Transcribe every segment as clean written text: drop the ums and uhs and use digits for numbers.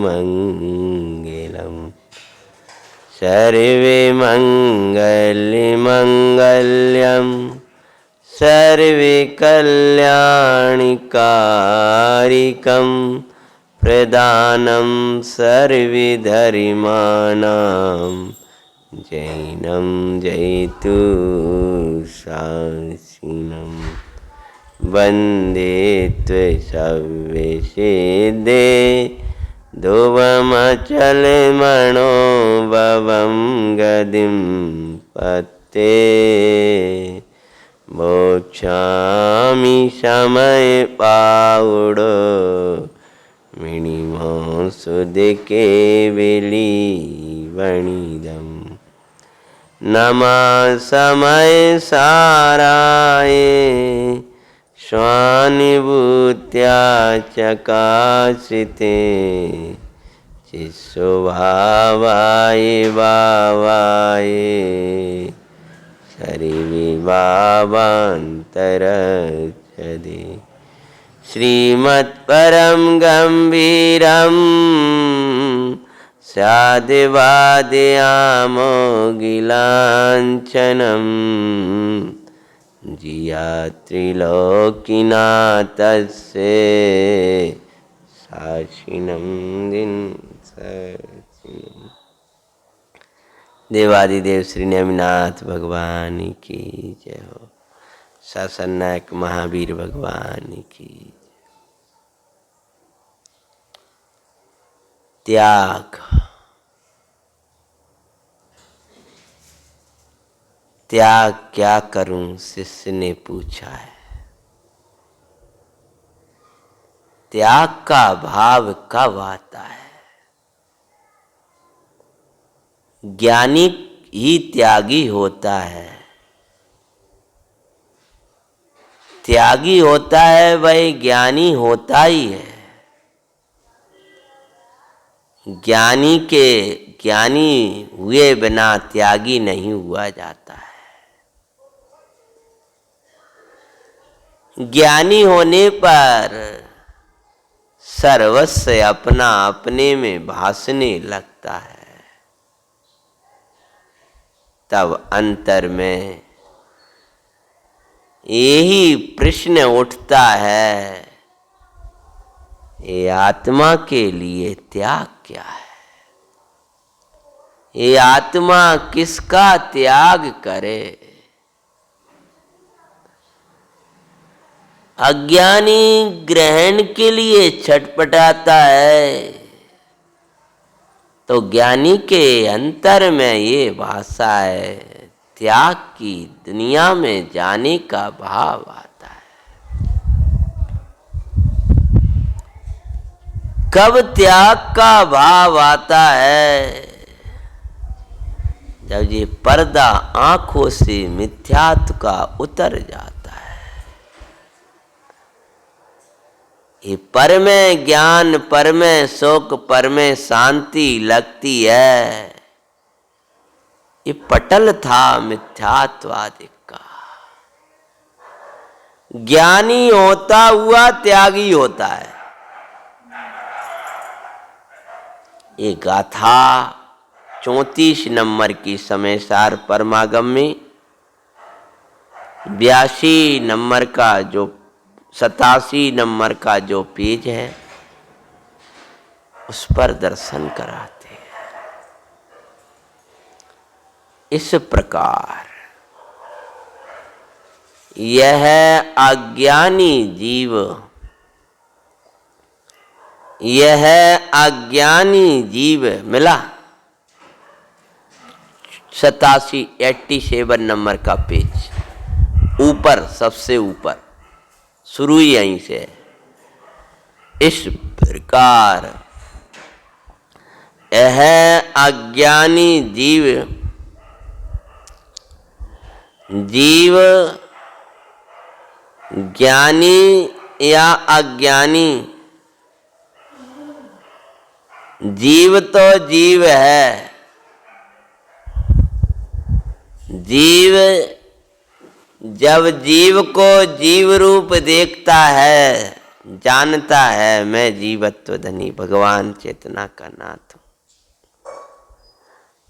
मङ्गलम् सर्वे मङ्गलमाङ्गल्यं सर्वे कल्याणकारिकं प्रदानं सर्वधर्माणां जैनं जयतु शासिनं वन्दे त्वसव्यसिद्धे ध्रुवमचलमणोभवं गतिं पते मोक्षामि समयपावुडो मिणिमो सुधकेवलीवणिदम् नमः समय साराय स्वानुभूत्या चकाशिते चित्स्वभावाय भावाय शरीरभावान्तरच्छदे श्रीमत्परं गम्भीरं साधुवादयामोगिलाञ्छनं जियात्रिलोकिनाथस्य साक्षिणं देवादिदेव श्री नेमिनाथ भगवान की जय हो। सासनायक महावीर भगवान की त्याग। त्याग क्या करूं, शिष्य ने पूछा है। त्याग का भाव कब आता है? ज्ञानी ही त्यागी होता है। त्यागी होता है वही ज्ञानी होता ही है। ज्ञानी हुए बिना त्यागी नहीं हुआ जाता है। ज्ञानी होने पर सर्वस्व अपना अपने में भासने लगता है। तब अंतर में यही प्रश्न उठता है, ये आत्मा के लिए त्याग क्या है? ये आत्मा किसका त्याग करे? अज्ञानी ग्रहण के लिए छटपटाता है, तो ज्ञानी के अंतर में ये भाषा है, त्याग की दुनिया में जाने का भाव आता है। कब त्याग का भाव आता है? जब ये पर्दा आंखों से मिथ्यात्व का उतर जाता है। ये पर में ज्ञान, पर में सुख, पर में शांति लगती है। ये पटल था मिथ्यात्वादिक का। ज्ञानी होता हुआ त्यागी होता है। ये गाथा 34 नंबर की समय सार परमागम में 82 नंबर का जो 87 नंबर का जो पेज है उस पर दर्शन कराते हैं। इस प्रकार यह अज्ञानी जीव मिला 87 नंबर का पेज ऊपर, सबसे ऊपर शुरू ही यहीं से। इस प्रकार यह अज्ञानी जीव ज्ञानी या अज्ञानी, जीव तो जीव है। जीव जब जीव को जीव रूप देखता है जानता है मैं जीवत्व धनी, भगवान चेतना का नाथ हूं।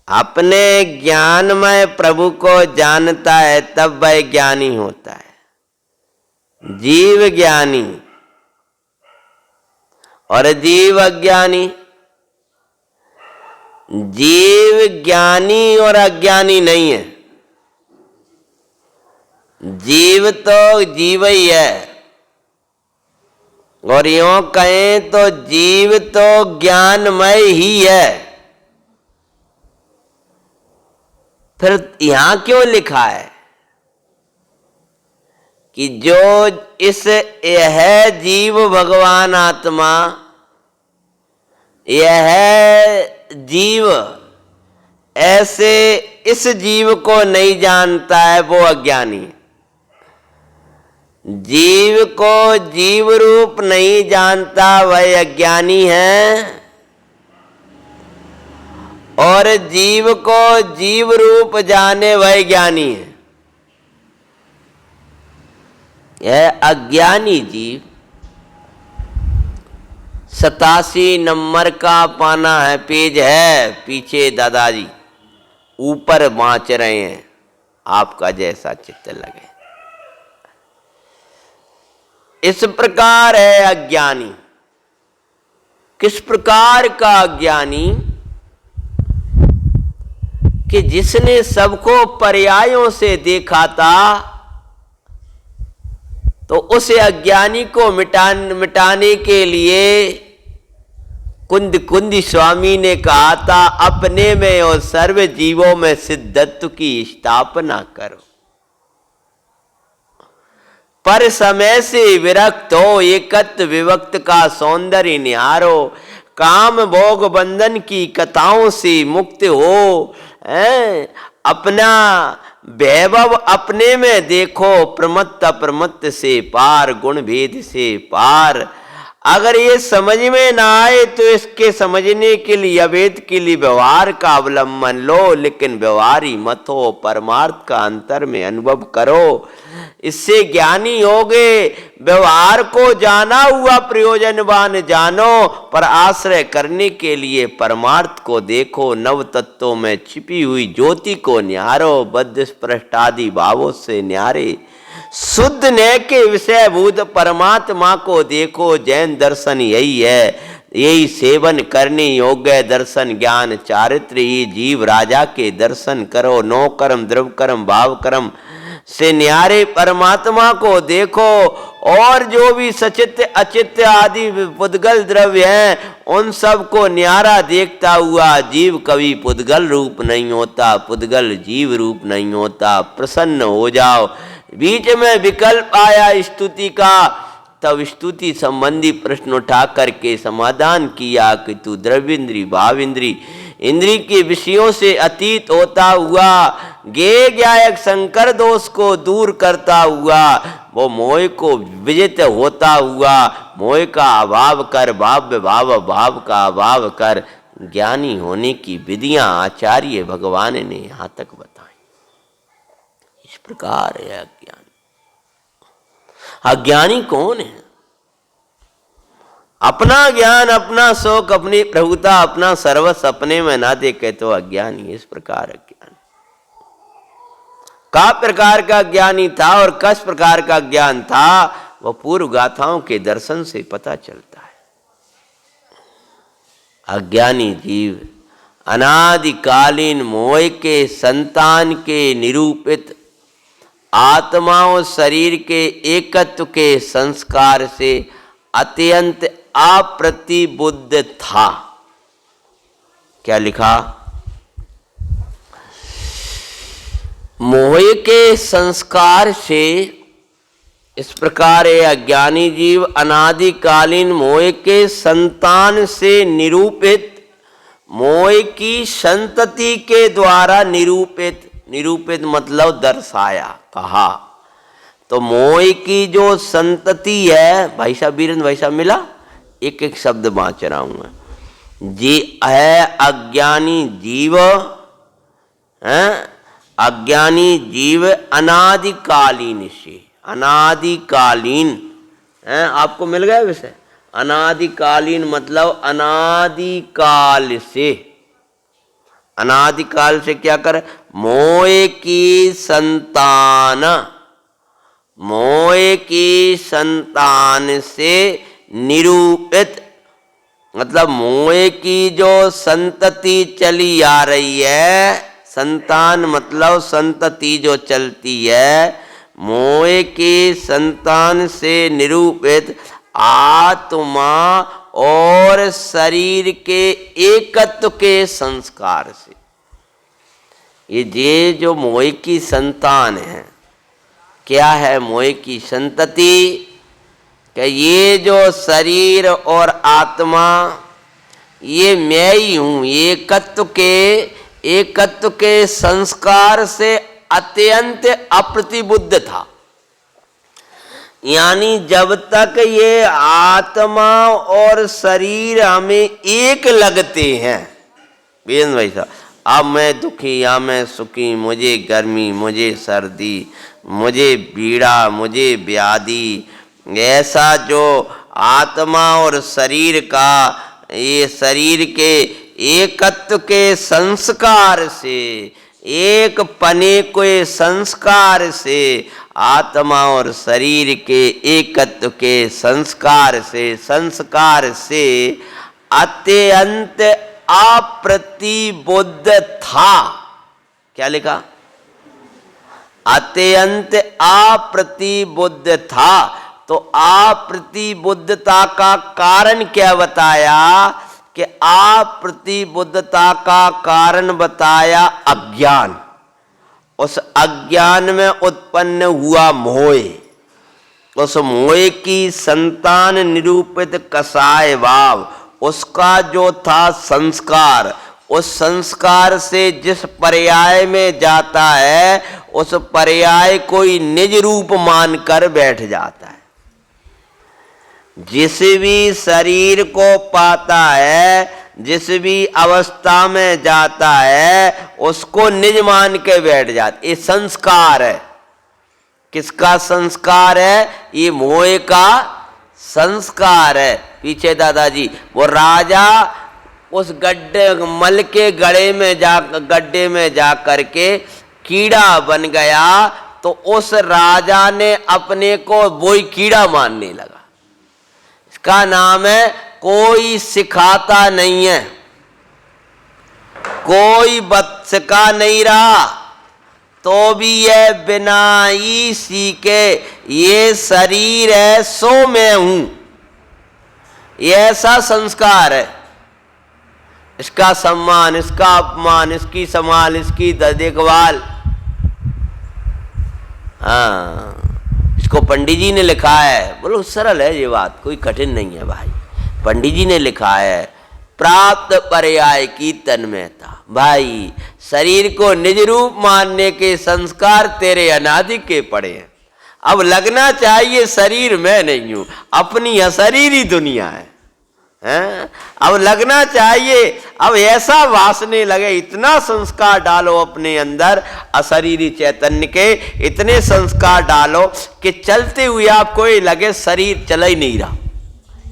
अपने ज्ञानमय प्रभु को जानता है तब वह ज्ञानी होता है। जीव ज्ञानी और जीव अज्ञानी। जीव ज्ञानी और अज्ञानी नहीं है, जीव तो जीव ही है। और यूं कहें तो जीव तो ज्ञानमय ही है। फिर यहां क्यों लिखा है कि जो इस यह जीव भगवान आत्मा, यह जीव ऐसे इस जीव को नहीं जानता है, वो अज्ञानी है। जीव को जीव रूप नहीं जानता वह अज्ञानी है, और जीव को जीव रूप जाने वह ज्ञानी है। यह अज्ञानी जीव 87 नंबर का पाना है, पेज है पीछे दादाजी, ऊपर बाँच रहे हैं, आपका जैसा चित्त लगे। इस प्रकार है अज्ञानी। किस प्रकार का अज्ञानी? कि जिसने सबको पर्यायों से देखा था, तो उस अज्ञानी को मिटाने के लिए कुंदी स्वामी ने कहा था, अपने में और सर्व जीवों में सिद्धत्व की स्थापना करो। पर समय से विरक्त हो, एकत्व विभक्त का सौंदर्य निहारो, काम भोग बंधन की कथाओं से मुक्त हो, अपना वैभव अपने में देखो, प्रमत्त अप्रमत्त से पार, गुण भेद से पार। अगर ये समझ में ना आए तो इसके समझने के लिए, अवेद के लिए व्यवहार का अवलंबन लो, लेकिन व्यवहार ही मत हो, परमार्थ का अंतर में अनुभव करो, इससे ज्ञानी होगे। व्यवहार को जाना हुआ प्रयोजनवान जानो, पर आश्रय करने के लिए परमार्थ को देखो। नव तत्वों में छिपी हुई ज्योति को निहारो, बद्ध स्पृष्ट आदि भावों से निहारे, शुद्ध न के विषय भूत परमात्मा को देखो। जैन दर्शन यही है, यही सेवन करने योग्य दर्शन, ज्ञान चारित्र ही। जीव राजा के दर्शन करो, नो कर्म द्रव कर्म भाव कर्म से न्यारे परमात्मा को देखो। और जो भी सचित्य अचित्य आदि पुद्गल द्रव्य हैं, उन सब को न्यारा देखता हुआ जीव कभी पुद्गल रूप नहीं होता, पुद्गल जीव रूप नहीं होता। प्रसन्न हो जाओ। बीच में विकल्प आया स्तुति का, तब स्तुति संबंधी प्रश्न उठा करके समाधान किया कि तू द्रव्येंद्री भावेंद्री इंद्री के विषयों से अतीत होता हुआ, ज्ञेय ज्ञायक संकर दोष को दूर करता हुआ, वो मोह को विजित होता हुआ, मोह का अभाव कर, भाव्य भाव भाव का अभाव कर। ज्ञानी होने की विधियां आचार्य भगवान ने यहां तक बताई। इस प्रकार है अज्ञानी। अज्ञानी कौन है? अपना ज्ञान, अपना शोक, अपनी प्रभुता, अपना सर्वस्व अपने में ना देखे तो अज्ञानी। इस प्रकार अज्ञानी का प्रकार का ज्ञानी था और किस प्रकार का ज्ञान था, वह पूर्व गाथाओं के दर्शन से पता चलता है। अज्ञानी जीव अनादिकालीन मोह के संतान के निरूपित आत्माओं शरीर के एकत्व के संस्कार से अत्यंत अप्रतिबुद्ध था। क्या लिखा? मोह के संस्कार से इस प्रकार अज्ञानी जीव अनादिकालीन मोह के संतान से निरूपित, मोह की संतति के द्वारा निरूपित, निरूपित मतलब दर्शाया, कहा। तो मोह की जो संतति है, भाई साहब वीरेंद्र भाई साहब मिला, एक एक शब्द बाँच रहा हूँ जी, है अज्ञानी जीव, है अज्ञानी जीव अनादिकालीन से, अनादिकालीन हैं, आपको मिल गया विषय। अनादिकालीन मतलब अनादिकाल से, अनादिकाल से क्या करे, मोह की संतान, मोह की संतान से निरूपित, मतलब मोह की जो संतति चली आ रही है, संतान मतलब संतति जो चलती है, मोह की संतान से निरूपित आत्मा और शरीर के एकत्व के संस्कार से। ये जो मोह की संतान है, क्या है मोह की संतति, कि ये जो शरीर और आत्मा ये मैं ही हूँ, एकत्व के संस्कार से अत्यंत अप्रतिबुद्ध था। यानी जब तक ये आत्मा और शरीर हमें एक लगते हैं, बेन भाई साहब, अब मैं दुखी या मैं सुखी, मुझे गर्मी, मुझे सर्दी, मुझे पीड़ा, मुझे व्याधि, ऐसा जो आत्मा और शरीर का, ये शरीर के एकत्व के संस्कार से, एक पने के संस्कार से, आत्मा और शरीर के एकत्व के संस्कार से अत्यंत अप्रतिबुद्ध था। क्या लिखा? अत्यंत अप्रतिबुद्ध था। तो अप्रतिबुद्धता का कारण क्या बताया? कि अप्रतिबुद्धता का कारण बताया अज्ञान। उस अज्ञान में उत्पन्न हुआ मोह, उस मोह की संतान निरूपित कसाय भाव, उसका जो था संस्कार, उस संस्कार से जिस पर्याय में जाता है, उस पर्याय को ही निज रूप मानकर बैठ जाता है। जिस भी शरीर को पाता है, जिस भी अवस्था में जाता है, उसको निज मान के बैठ जाता। ये संस्कार है। किसका संस्कार है? ये मोह का संस्कार है। पीछे दादाजी, वो राजा उस मल के गड्ढे में जा करके कीड़ा बन गया, तो उस राजा ने अपने को वही कीड़ा मानने लगा। इसका नाम है कोई सिखाता नहीं है, कोई सिखा नहीं रहा, तो भी ये बिना ही सीखे ये शरीर है सो मैं हूं, ये ऐसा संस्कार है। इसका सम्मान, इसका अपमान, इसकी संभाल, इसकी देखभाल। हाँ, इसको पंडित जी ने लिखा है। बोलो सरल है ये बात, कोई कठिन नहीं है भाई। पंडित जी ने लिखा है, प्राप्त पर्याय की तन्मयता। भाई, शरीर को निज रूप मानने के संस्कार तेरे अनादि के पड़े हैं। अब लगना चाहिए शरीर मैं नहीं हूं, अपनी अशरीरी दुनिया है। अब लगना चाहिए, अब ऐसा वासने लगे, इतना संस्कार डालो अपने अंदर अशरीरी चैतन्य के, इतने संस्कार डालो कि चलते हुए आपको ये लगे शरीर चल ही नहीं रहा।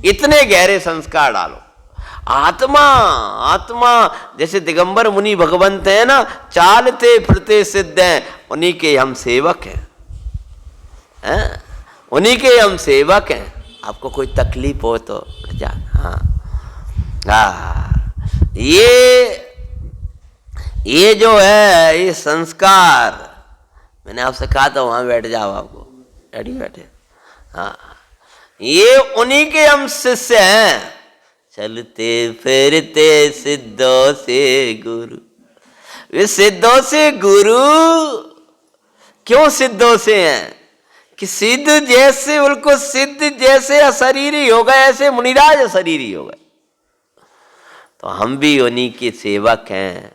इतने गहरे संस्कार डालो। आत्मा जैसे दिगंबर मुनि भगवंत है ना, चालते फिरते सिद्ध हैं, उन्हीं के हम सेवक हैं, उन्हीं के हम सेवक हैं। आपको कोई तकलीफ हो तो जान। ये जो है ये संस्कार, मैंने आपसे कहा था वहां बैठ जाओ, आपको बैठे। हाँ, ये उन्हीं के हम शिष्य हैं। चलते फिरते सिद्धों से गुरु। वे सिद्धों से गुरु क्यों सिद्धों से हैं? कि सिद्ध जैसे, उनको सिद्ध जैसे अशरीरी हो गए, ऐसे मुनिराज अशरीरी हो गए। तो हम भी उन्हीं के सेवक हैं,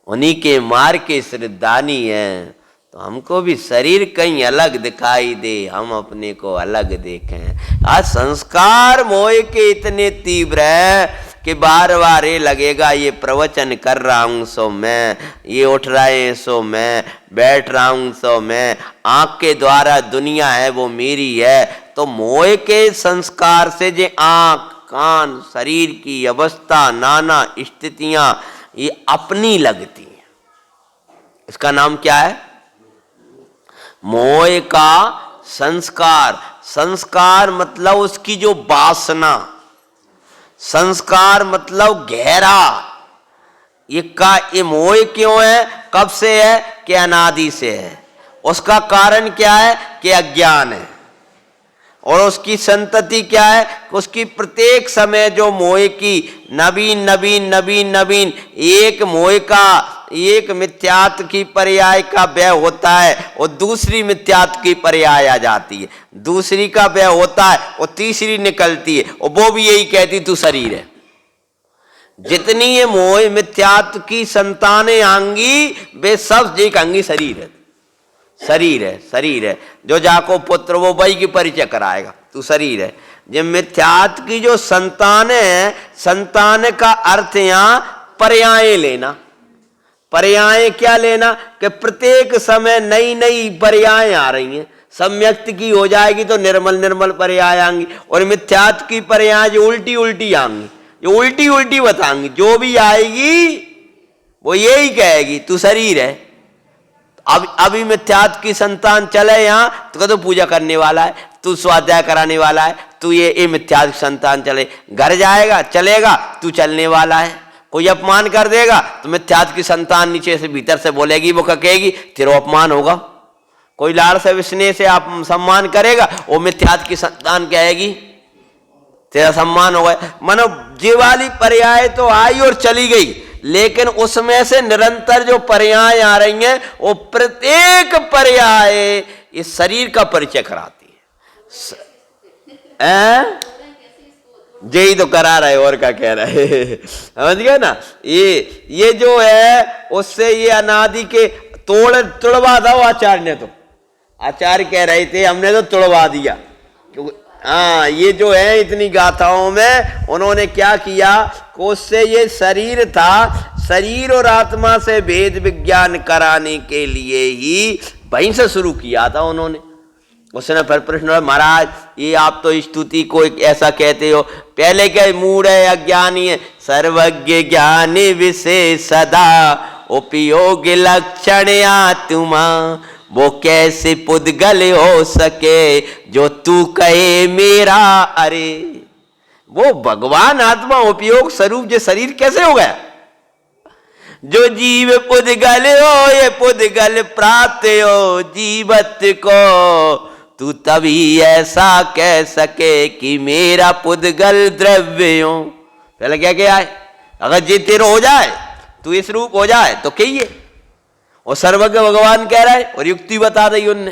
उन्हीं के मार्ग के श्रद्धानी हैं। तो हमको भी शरीर कहीं अलग दिखाई दे, हम अपने को अलग देखें। आज संस्कार मोह के इतने तीव्र है कि बार बार ये लगेगा ये प्रवचन कर रहा हूं सो मैं, ये उठ रहे हैं सो मैं, बैठ रहा हूं सो मैं, आंख के द्वारा दुनिया है वो मेरी है। तो मोह के संस्कार से जे आंख कान शरीर की अवस्था नाना स्थितियां ये अपनी लगती हैं। इसका नाम क्या है? मोह का संस्कार। संस्कार मतलब उसकी जो वासना, संस्कार मतलब गहरा। ये मोह क्यों है? कब से है? कि अनादि से है। उसका कारण क्या है? कि अज्ञान है। और उसकी संतति क्या है? उसकी प्रत्येक समय जो मोह की नवीन नवीन नवीन नवीन एक मोह का एक मिथ्यात्व की पर्याय का व्यय होता है और दूसरी मिथ्यात्व की पर्याय आ जाती है, दूसरी का व्यय होता है और तीसरी निकलती है और वो भी यही कहती तू शरीर है। जितनी ये मोह मिथ्यात्व की संतानें आंगी वे सब जे कहेंगी शरीर है, शरीर है, शरीर है। जो जाको पुत्र वो वही की परिचय कराएगा तू शरीर है। जो मिथ्यात्व की जो संतान है, संतान का अर्थ यहाँ पर्याय लेना। पर्याय क्या लेना? कि प्रत्येक समय नई नई पर्याय आ रही हैं। सम्यक्त की हो जाएगी तो निर्मल निर्मल पर्याय आएंगी और मिथ्यात्व की पर्याय जो उल्टी उल्टी आएंगी, जो उल्टी उल्टी बताएंगी। जो भी आएगी वो यही कहेगी तू शरीर है। अब अभी मिथ्यात्व की संतान चले यहाँ तो पूजा करने वाला है, तू स्वाध्याय कराने वाला है, तू ये मिथ्यात्व की संतान चले घर जाएगा चलेगा तू चलने वाला है। कोई अपमान कर देगा तो मिथ्यात्व की संतान नीचे से भीतर से बोलेगी, वो कहेगी तेरा अपमान होगा। कोई लाड़ से विस्नेह से आप सम्मान करेगा, वो मिथ्यात्व की संतान कहेगी तेरा सम्मान होगा। मानो ये वाली पर्याय तो आई और चली गई, लेकिन उसमें से निरंतर जो पर्याय आ रही हैं वो प्रत्येक पर्याय इस शरीर का परिचय कराती है। यही तो करा रहे और क्या कह रहे समझ गए ना। ये जो है उससे ये अनादि के तोड़वा दो। आचार्य ने तो, आचार्य कह रहे थे हमने तो तोड़वा दिया। क्योंकि हाँ ये जो है इतनी गाथाओं में उन्होंने क्या किया, उससे ये शरीर था, शरीर और आत्मा से भेद विज्ञान कराने के लिए ही वहीं से शुरू किया था उन्होंने। उसने फिर प्रश्न, महाराज ये आप तो स्तुति को ऐसा कहते हो, पहले क्या मूढ़ है अज्ञानी है, सर्वज्ञ ज्ञानी विशेष सदा उपयोग लक्षण आत्मा, वो कैसे पुद्गल हो सके जो तू कहे मेरा। अरे वो भगवान आत्मा उपयोग स्वरूप जो शरीर कैसे हो गया? जो जीव पुद्गल हो ये पुद्गल प्राप्त हो जीवत को, तू तभी ऐसा कह सके कि मेरा पुद्गल द्रव्य हो। पहले क्या क्या है? अगर जी तेरा हो जाए तू इस रूप हो जाए तो कहिए। और सर्वज्ञ भगवान कह रहा है और युक्ति बता रही उनने।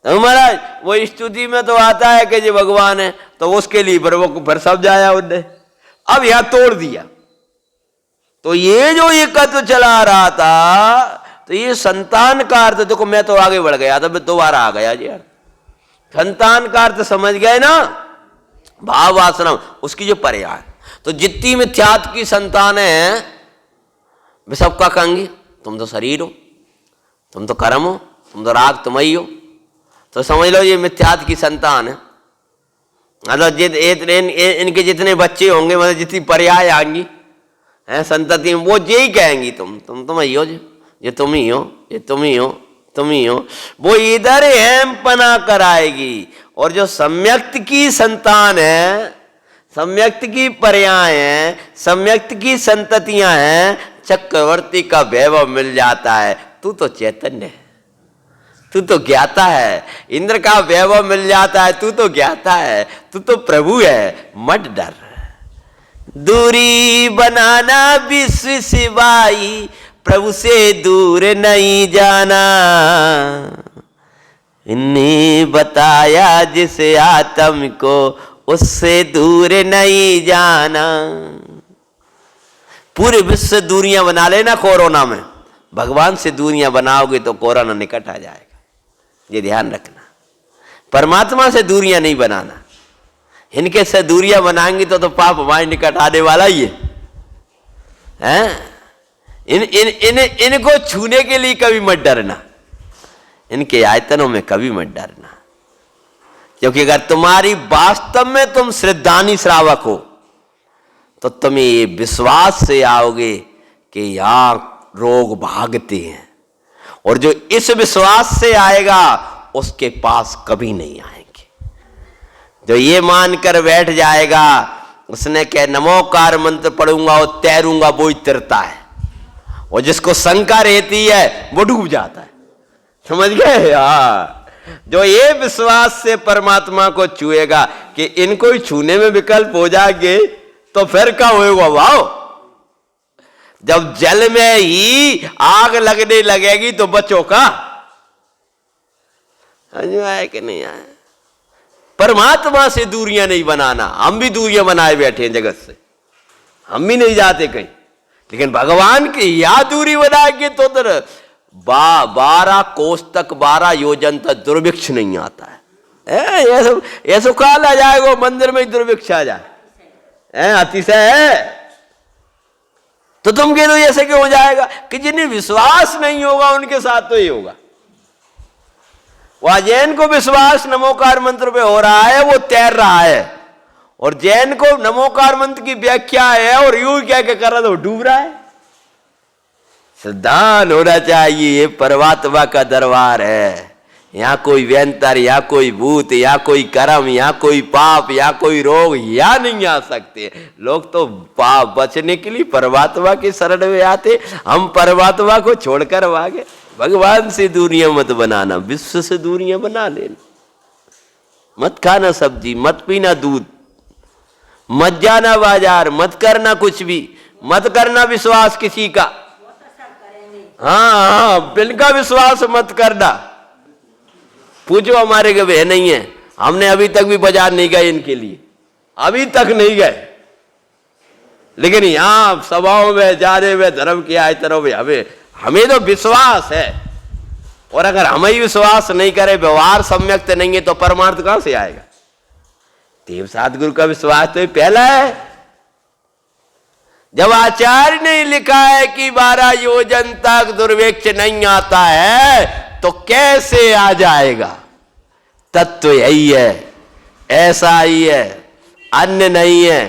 तो महाराज वो स्तुति में तो आता है कि ये भगवान है, तो उसके लिए फिर सब जाया उनने। अब यहां तोड़ दिया। तो ये जो ये कत्व चला रहा था तो ये संतान का अर्थ देखो, मैं तो आगे बढ़ गया था, मैं दोबारा आ गया जी यार। संतान का अर्थ समझ गए ना, भाव वासना उसकी जो पर्याय। तो जितनी मिथ्यात्व की संतान है वे सबका कहेंगे तुम तो शरीर हो, तुम तो कर्म हो, तुम तो राग तुम्हारी हो। तो समझ लो ये मिथ्यात्व की संतान है। मतलब इनके जितने बच्चे होंगे, मतलब जितनी पर्याय आएंगी हैं संतति में, वो यही कहेंगी तुम ही हो, ये तुम ही हो, ये तुम ही हो, तुम ही हो। वो इधर हेम पना कराएगी। और जो सम्यक्त की संतान है, सम्यक्त की पर्याय है, सम्यक्त की संततियां हैं, चक्रवर्ती का वैभव मिल जाता है। तू तो चैतन्य है, तू तो ज्ञाता है। इंद्र का वैभव मिल जाता है, तू तो ज्ञाता है, तू तो प्रभु है। मत डर, दूरी बनाना विश्व सिवाई, प्रभु से दूर नहीं जाना। इन्हें बताया जिस आत्म को उससे दूर नहीं जाना। पूरे विश्व से दूरियां बना लेना कोरोना में, भगवान से दूरियां बनाओगे तो कोरोना निकट आ जाएगा। ये ध्यान रखना, परमात्मा से दूरियां नहीं बनाना। इनके से दूरियां बनाएंगे तो पाप हमारे निकट आने वाला ही है। इनको छूने के लिए कभी मत डरना, इनके आयतनों में कभी मत डरना। क्योंकि अगर तुम्हारी वास्तव में तुम श्रद्धानी श्रावक हो तो तुम ये विश्वास से आओगे कि यहां रोग भागते हैं, और जो इस विश्वास से आएगा उसके पास कभी नहीं आएंगे। जो ये मानकर बैठ जाएगा उसने कह नमोकार मंत्र पढ़ूंगा और तैरूंगा, वो ही तैरता है, और जिसको शंका रहती है वो डूब जाता है। समझ गए? हाँ, जो ये विश्वास से परमात्मा को छुएगा कि इनको ही छूने में विकल्प हो जाएंगे तो फिर क्या होगा? वाह, जब जल में ही आग लगने लगेगी तो बचो का। आया कि नहीं आया? परमात्मा से दूरियां नहीं बनाना। हम भी दूरियां बनाए बैठे हैं जगत से, हम भी नहीं जाते कहीं, लेकिन भगवान की या दूरी बनाएंगे तो 12 कोस तक 12 योजन तक दुर्भिक्ष नहीं आता है। ऐसा काल आ जाएगा मंदिर में ही दुर्भिक्ष आ जाए, अतिशय है। तो तुम कह दो ऐसे क्यों हो जाएगा? कि जिन्हें विश्वास नहीं होगा उनके साथ तो ही होगा। वह जैन को विश्वास नमोकार मंत्र पे हो रहा है, वो तैर रहा है, और जैन को नमोकार मंत्र की व्याख्या है और यूं क्या क्या कर रहा था, वो डूब रहा है। श्रद्धान होना चाहिए। ये परमात्मा का दरबार है, यहाँ कोई व्यंतर, यहाँ कोई भूत, यहाँ कोई कर्म, यहाँ कोई पाप, यहाँ कोई रोग यहाँ नहीं आ सकते। लोग तो पाप बचने के लिए परमात्मा के शरण में आते, हम परमात्मा को छोड़कर भागे। भगवान से दूरियां मत बनाना, विश्व से दूरियां बना लेना। मत खाना सब्जी, मत पीना दूध, मत जाना बाजार, मत करना कुछ भी, मत करना विश्वास किसी का। हाँ, बिल्कुल विश्वास मत करना। पूछो हमारे के वे नहीं है, हमने अभी तक भी बाजार नहीं गए इनके लिए, अभी तक नहीं गए, लेकिन यहां सभाओं में जाने में धर्म की आय तरह हमें तो विश्वास है। और अगर हमें ही विश्वास नहीं करे, व्यवहार सम्यक नहीं है, तो परमार्थ कहां से आएगा? देव सतगुरु का विश्वास तो पहला है। जब आचार्य ने लिखा है कि 12 योजन तक दुर्भिक्ष नहीं आता है, तो कैसे आ जाएगा? तत्व यही है, ऐसा ही है, अन्य नहीं है,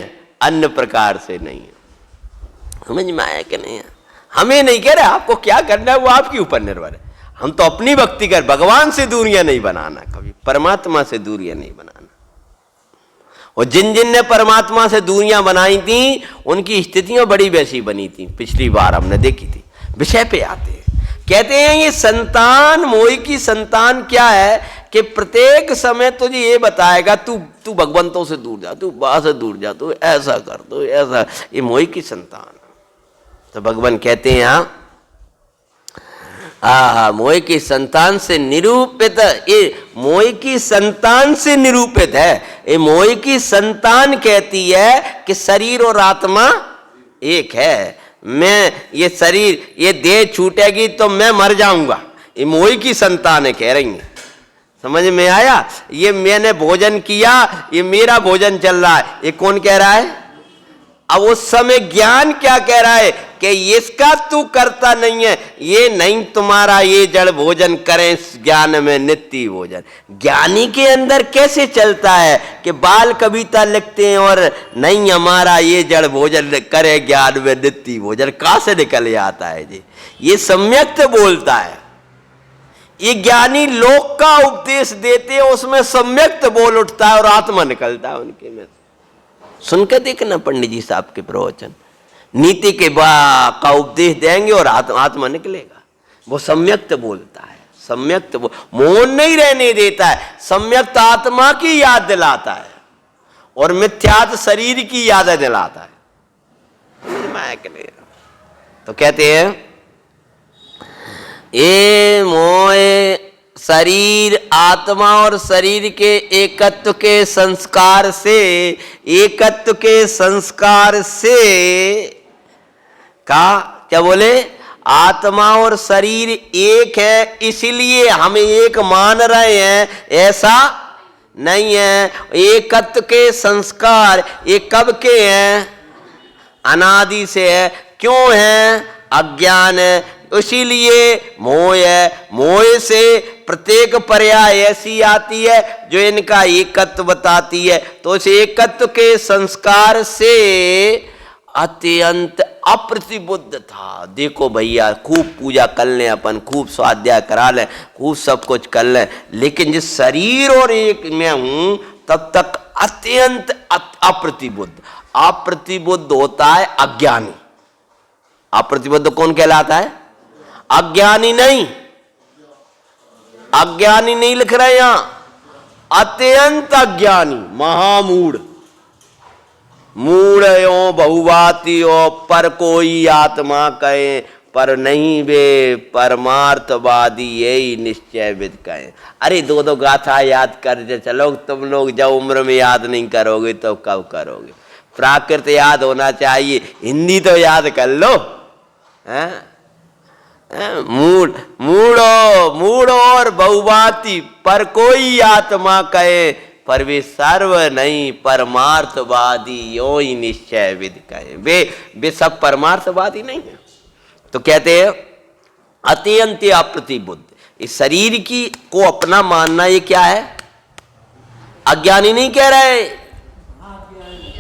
अन्य प्रकार से नहीं है। समझ में आया कि नहीं है? हमें नहीं कह रहे आपको क्या करना है, वो आपके ऊपर निर्भर है। हम तो अपनी भक्ति कर, भगवान से दूरियां नहीं बनाना, कभी परमात्मा से दूरियां नहीं बनाना। और जिन जिन ने परमात्मा से दूरियां बनाई थी उनकी स्थितियां बड़ी वैसी बनी थी, पिछली बार हमने देखी थी। विषय पे आते हैं, कहते हैं ये संतान, मोह की संतान क्या है कि प्रत्येक समय तुझे ये बताएगा तू भगवंतों से दूर जा, तू बाहर से दूर जा, तू ऐसा कर, तू ऐसा। ये मोह की संतान। तो भगवान कहते हैं यहाँ मोह की संतान से निरूपित, ये मोह की संतान से निरूपित है। ये मोह की संतान कहती है कि शरीर और आत्मा एक है। मैं ये शरीर, ये देह छूटेगी तो मैं मर जाऊंगा, ये मोह की संतान है, कह रही है। समझ में आया? ये मैंने भोजन किया, ये मेरा भोजन चल रहा है, ये कौन कह रहा है? अब उस समय ज्ञान क्या कह रहा है कि इसका तू करता नहीं है, ये नहीं तुम्हारा, ये जड़ भोजन करें ज्ञान में नित्य भोजन। ज्ञानी के अंदर कैसे चलता है कि बाल कविता लिखते हैं और नहीं हमारा ये जड़ भोजन करे ज्ञान में नित्य भोजन, कहां से निकल आता है जी? ये सम्यक बोलता है। ये ज्ञानी लोक का उपदेश देते हैं, उसमें सम्यक बोल उठता है और आत्मा निकलता है उनके में। सुनकर देखना पंडित जी साहब के प्रवचन, नीति के का उपदेश देंगे और आत्मा निकलेगा। वो सम्यक्त बोलता है, सम्यक्त मौन नहीं रहने देता है, सम्यक्त आत्मा की याद दिलाता है और मिथ्यात शरीर की याद दिलाता है। माया के लिए तो कहते हैं ये मोह शरीर, आत्मा और शरीर के एकत्व के संस्कार से, एकत्व के संस्कार से क्या बोले? आत्मा और शरीर एक है, इसलिए हम एक मान रहे हैं, ऐसा नहीं है। एकत्व के संस्कार ये कब के हैं? अनादि से है। क्यों है? अज्ञान है, इसीलिए मोह है। मोह से प्रत्येक पर्याय ऐसी आती है जो इनका एकत्व बताती है। तो इस एकत्व के संस्कार से अत्यंत अप्रतिबुद्ध था। देखो भैया, खूब पूजा कर लें अपन, खूब स्वाध्याय करा लें, खूब सब कुछ कर लें, लेकिन जिस शरीर और एक में हूं तब तक अत्यंत अप्रतिबुद्ध। अप्रतिबुद्ध होता है अज्ञानी। अप्रतिबुद्ध कौन कहलाता है? अज्ञानी नहीं, अज्ञानी नहीं लिख रहे यहां, अत्यंत अज्ञानी, महामूढ़। मूढ़ यो बहुवाती हो, पर कोई आत्मा कहे, पर नहीं वे परमार्थवादी यही निश्चय विद कहे। अरे दो दो गाथा याद करते चलो, तुम लोग जब उम्र में याद नहीं करोगे तो कब करोगे? प्राकृत याद होना चाहिए, हिंदी तो याद कर लो। मूढ़, मूढ़ो, मूढ़ और बहुवाती, पर कोई आत्मा कहे, पर वे सर्व नहीं परमार्थवादी यो ही निश्चय विद कहे। वे सब परमार्थवादी नहीं है। तो कहते हैं अत्यंत अप्रतिबुद्ध। इस शरीर की को अपना मानना ये क्या है? अज्ञानी नहीं कह रहे,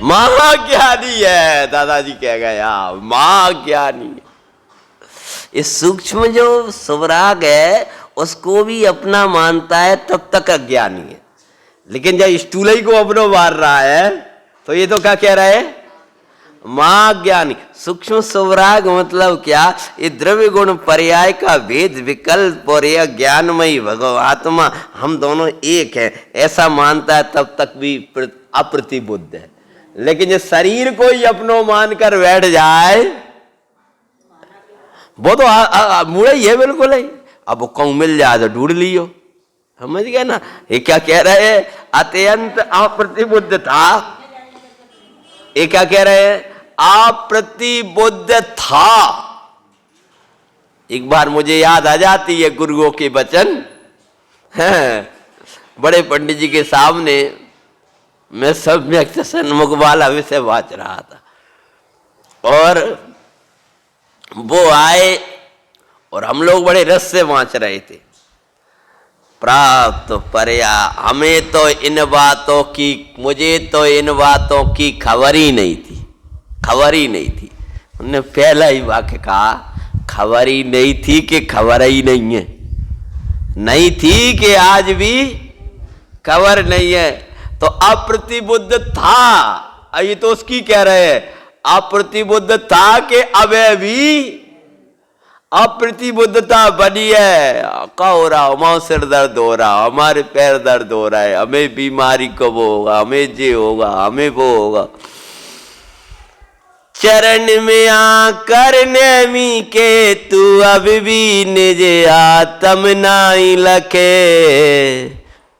महाज्ञानी है। दादाजी कह गए महाज्ञानी। इस सूक्ष्म जो सुवराग है उसको भी अपना मानता है, तब तक अज्ञानी है। लेकिन जब स्टूल ही को अपनो मार रहा है तो ये तो क्या कह रहा है? महाज्ञानी। सूक्ष्म सुवराग मतलब क्या? ये द्रव्य गुण पर्याय का भेद विकल्प और यह ज्ञानमयी भगवात्मा हम दोनों एक है ऐसा मानता है, तब तक भी अप्रतिबुद्ध है। लेकिन जो शरीर को ही अपनो मानकर बैठ जाए वो तो मूढ़ ही है बिल्कुल ही। अब वो कहूं मिल जाए तो ढूंढ लियो, समझ गए ना? ये क्या कह रहे हैं? अत्यंत अप्रतिबुद्ध था। ये क्या कह रहे हैं? अप्रतिबुद्ध था। एक बार मुझे याद आ जाती है गुरुओं के वचन। बड़े पंडित जी के सामने मैं सम्यक सन्मुख वाला विषय वाच रहा था और वो आए और हम लोग बड़े रस से वांच रहे थे। प्राप्त पर्या, हमें तो इन बातों की, मुझे तो इन बातों की खबर ही नहीं थी, खबर ही नहीं थी। उन्होंने पहला ही वाक्य कहा, खबर ही नहीं थी कि खबर ही नहीं है, नहीं थी कि आज भी खबर नहीं है। तो अप्रतिबुद्ध था, ये तो उसकी कह रहे हैं, अप्रतिबुद्ध था कि अब भी अप्रतिबुद्धता बनी है। क्या हो रहा? हमारा सिर दर्द हो रहा, हमारे पैर दर्द हो रहा है, हमें बीमारी कब होगा, हमें ये होगा, हमें वो होगा। चरण में आकर नेमी के तू अब भी निज आत्म नाई लखे,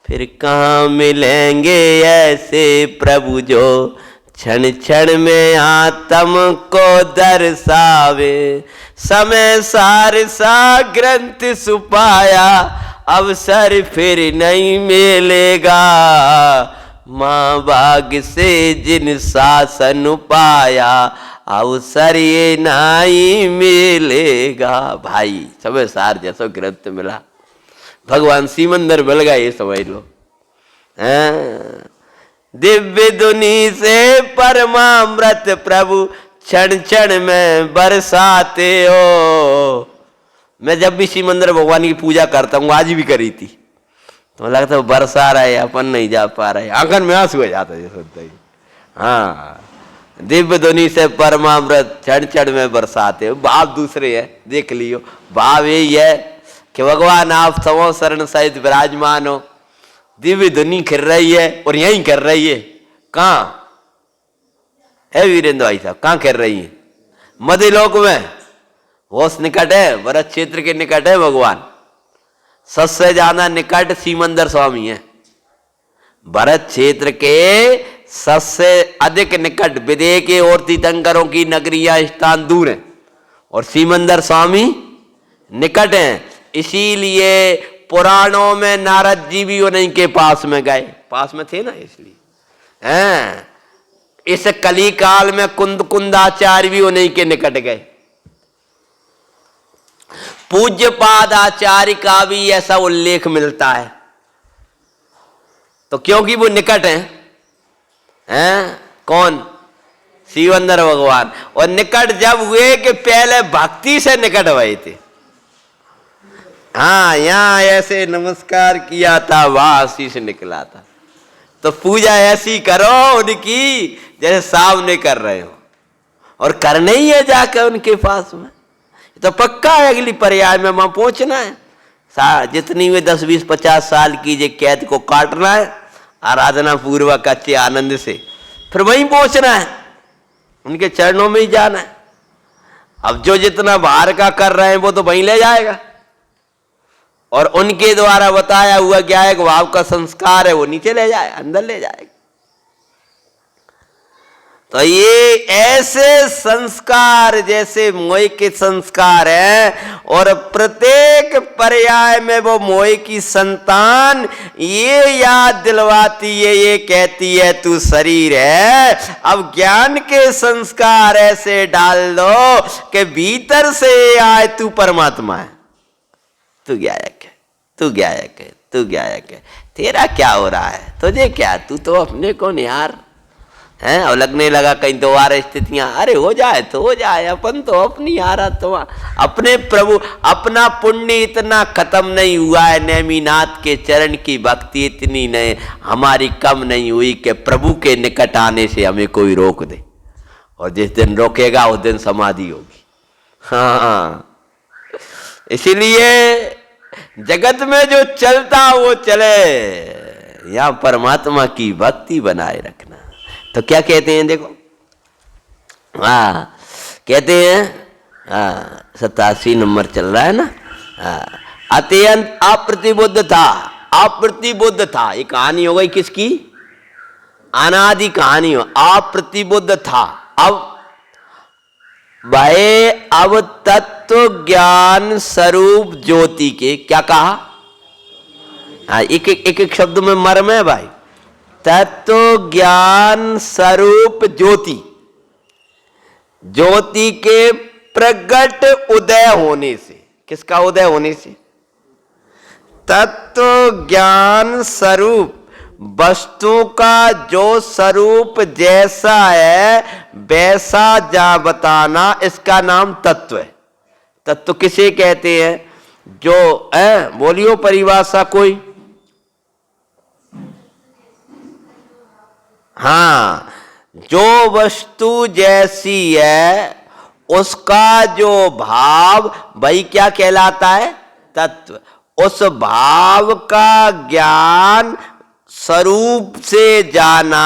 फिर कहाँ मिलेंगे ऐसे प्रभु जो क्षण क्षण में आत्म को दर्शावे। समय सार सा ग्रंथ सुपाया, अवसर फिर नहीं मिलेगा, माँ बाग से जिन शासन पाया, अवसर ये नहीं मिलेगा। भाई समय सार जैसा ग्रंथ मिला, भगवान सिमंदर मिल गए, ये समझ लो। दिव्य दुनी से परमामृत प्रभु क्षण क्षण में बरसाते हो। मैं जब भी सिमंदर भगवान की पूजा करता हूँ, आज भी करी थी, तो लगता है बरसा रहा है, अपन नहीं जा पा रहे, आंखन में आंसू हो जाता है सुनते ही। हाँ, दिव्य ध्वनि से परमामृत क्षण क्षण में बरसाते हो। भाव दूसरे है, देख लियो। भाव यही है कि भगवान आप समो शरण सहित विराजमान हो, दिव्य ध्वनि कर रही है और यहीं कर रही है। कहाँ है वीरेंद्र भाई साहब? कहाँ कर रही है? मध्यलोक में, होश निकट है, भरत क्षेत्र के निकट है भगवान। सबसे ज्यादा निकट सिमंदर स्वामी है। भरत क्षेत्र के सबसे अधिक निकट विदेह के और तीर्थंकरों की नगरियां स्थान दूर हैं और सिमंदर स्वामी निकट हैं। इसीलिए पुराणों में नारद जी भी उन्हीं के पास में गए, पास में थे ना, इसलिए हैं। इस कली काल में कुंद कुंदाचार्य भी उन्हीं के निकट गए। पूज्य पाद आचार्य का भी ऐसा उल्लेख मिलता है। तो क्योंकि वो निकट हैं कौन? शिवंदर भगवान। और निकट जब हुए कि पहले भक्ति से निकट हुए थे। हाँ, यहाँ ऐसे नमस्कार किया था, वासी से निकला था। तो पूजा ऐसी करो उनकी जैसे सामने कर रहे हो, और करने ही है जाकर उनके पास में। तो पक्का है अगली पर्याय में वहां पहुंचना है। जितनी भी 10, 20, 50 साल की जे कैद को काटना है आराधना पूर्वक अच्छे आनंद से, फिर वहीं पहुंचना है, उनके चरणों में ही जाना है। अब जो जितना बाहर का कर रहे हैं वो तो वहीं ले जाएगा, और उनके द्वारा बताया हुआ क्या है भाव का संस्कार है वो नीचे ले जाए, अंदर ले जाएगा। तो ये ऐसे संस्कार जैसे मोह के संस्कार है, और प्रत्येक पर्याय में वो मोह की संतान ये याद दिलवाती है, ये कहती है तू शरीर है। अब ज्ञान के संस्कार ऐसे डाल दो कि भीतर से आए तू परमात्मा है, तू गायक है, तू गायक है, तू गायक है। तेरा क्या हो रहा है, तुझे क्या, तू तो अपने को निहार हैं। अब लगने लगा कहीं दोबारा स्थितियां, अरे हो जाए तो हो जाए, अपन तो अपनी आराधना, अपने प्रभु, अपना पुण्य इतना खत्म नहीं हुआ है, नेमिनाथ के चरण की भक्ति इतनी नहीं हमारी कम नहीं हुई कि प्रभु के निकट आने से हमें कोई रोक दे। और जिस दिन रोकेगा उस दिन समाधि होगी। हाँ, इसीलिए जगत में जो चलता वो चले, यहाँ परमात्मा की भक्ति बनाए रखना। तो क्या कहते हैं देखो, कहते हैं 87 नंबर चल रहा है ना। अत्यंत अप्रतिबुद्ध था, अप्रतिबुद्ध था। ये कहानी हो गई किसकी? अनादि कहानी हो। अप्रतिबुद्ध था। अब भाई, अब तत्व ज्ञान स्वरूप ज्योति के क्या कहा? एक एक शब्द में मर्म है भाई। तत्व ज्ञान स्वरूप ज्योति, ज्योति के प्रगट उदय होने से। किसका उदय होने से? तत्व ज्ञान स्वरूप वस्तु का जो स्वरूप जैसा है वैसा जा बताना, इसका नाम तत्व है। तत्व किसे कहते हैं? जो बोलियो परिभाषा कोई। हाँ, जो वस्तु जैसी है उसका जो भाव, वही क्या कहलाता है? तत्व। उस भाव का ज्ञान स्वरूप से जाना,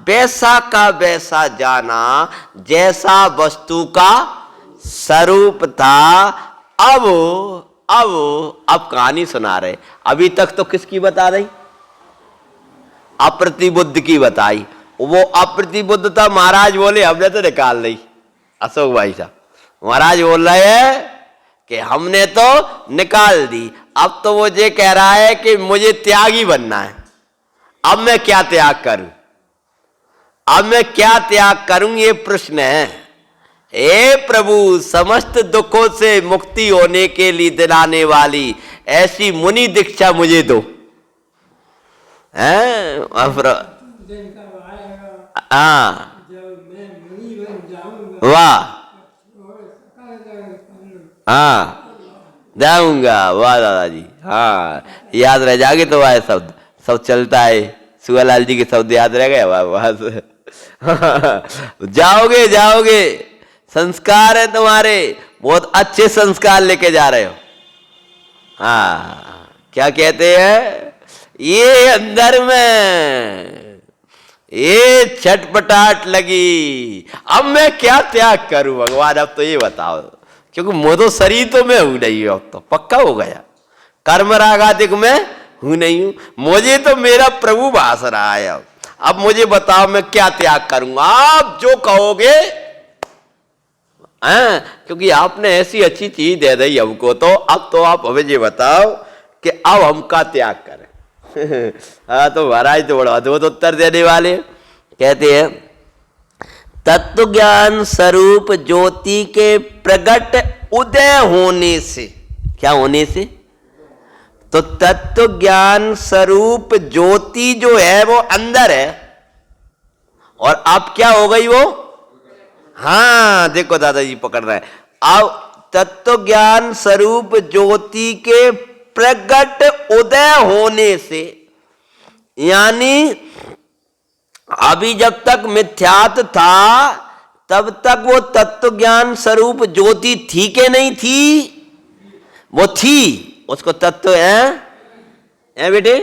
वैसा का वैसा जाना जैसा वस्तु का स्वरूप था। अब कहानी सुना रहे। अभी तक तो किसकी बता रही? अप्रतिबुद्ध की बताई। वो अप्रतिबुद्धता महाराज बोले हमने तो निकाल ली। अशोक भाई साहब महाराज बोल रहे हैं कि हमने तो निकाल दी। अब तो वो ये कह रहा है कि मुझे त्यागी बनना है। अब मैं क्या त्याग करूं? अब मैं क्या त्याग करूं, ये प्रश्न है। हे प्रभु, समस्त दुखों से मुक्ति होने के लिए दिलाने वाली ऐसी मुनि दीक्षा मुझे दो। वाह, जाऊंगा। वाह दादाजी, हाँ याद रह जाएंगे तो वाह शब्द सब चलता है। सुअलाल जी के शब्द याद रह गए। वाह जाओगे जाओगे, संस्कार है तुम्हारे, बहुत अच्छे संस्कार लेके जा रहे हो। हाँ, क्या कहते हैं? ये अंदर में ये छटपटाट लगी, अब मैं क्या त्याग करूं भगवान, अब तो ये बताओ। क्योंकि मैं तो शरीर तो मैं हूं नहीं, अब तो पक्का हो गया। कर्म रागादिक में हूं नहीं हूं, मुझे तो मेरा प्रभु भास रहा है। अब मुझे बताओ मैं क्या त्याग करूंगा? आप जो कहोगे, क्योंकि आपने ऐसी अच्छी चीज दे दी हमको, तो अब तो आप हमें ये बताओ कि अब हम का त्याग करें। हाँ, तो महाराज तो बड़ा अद्भुत उत्तर देने वाले। कहते हैं तत्व ज्ञान स्वरूप ज्योति के प्रगट उदय होने से। क्या होने से? तो तत्व ज्ञान स्वरूप ज्योति जो है वो अंदर है, और अब क्या हो गई वो? हाँ देखो दादाजी पकड़ रहे हैं। अब तत्व ज्ञान स्वरूप ज्योति के प्रगट उदय होने से, यानी अभी जब तक मिथ्यात था तब तक वो तत्व ज्ञान स्वरूप ज्योति थी कि नहीं थी? वो थी, उसको तत्व है बेटे,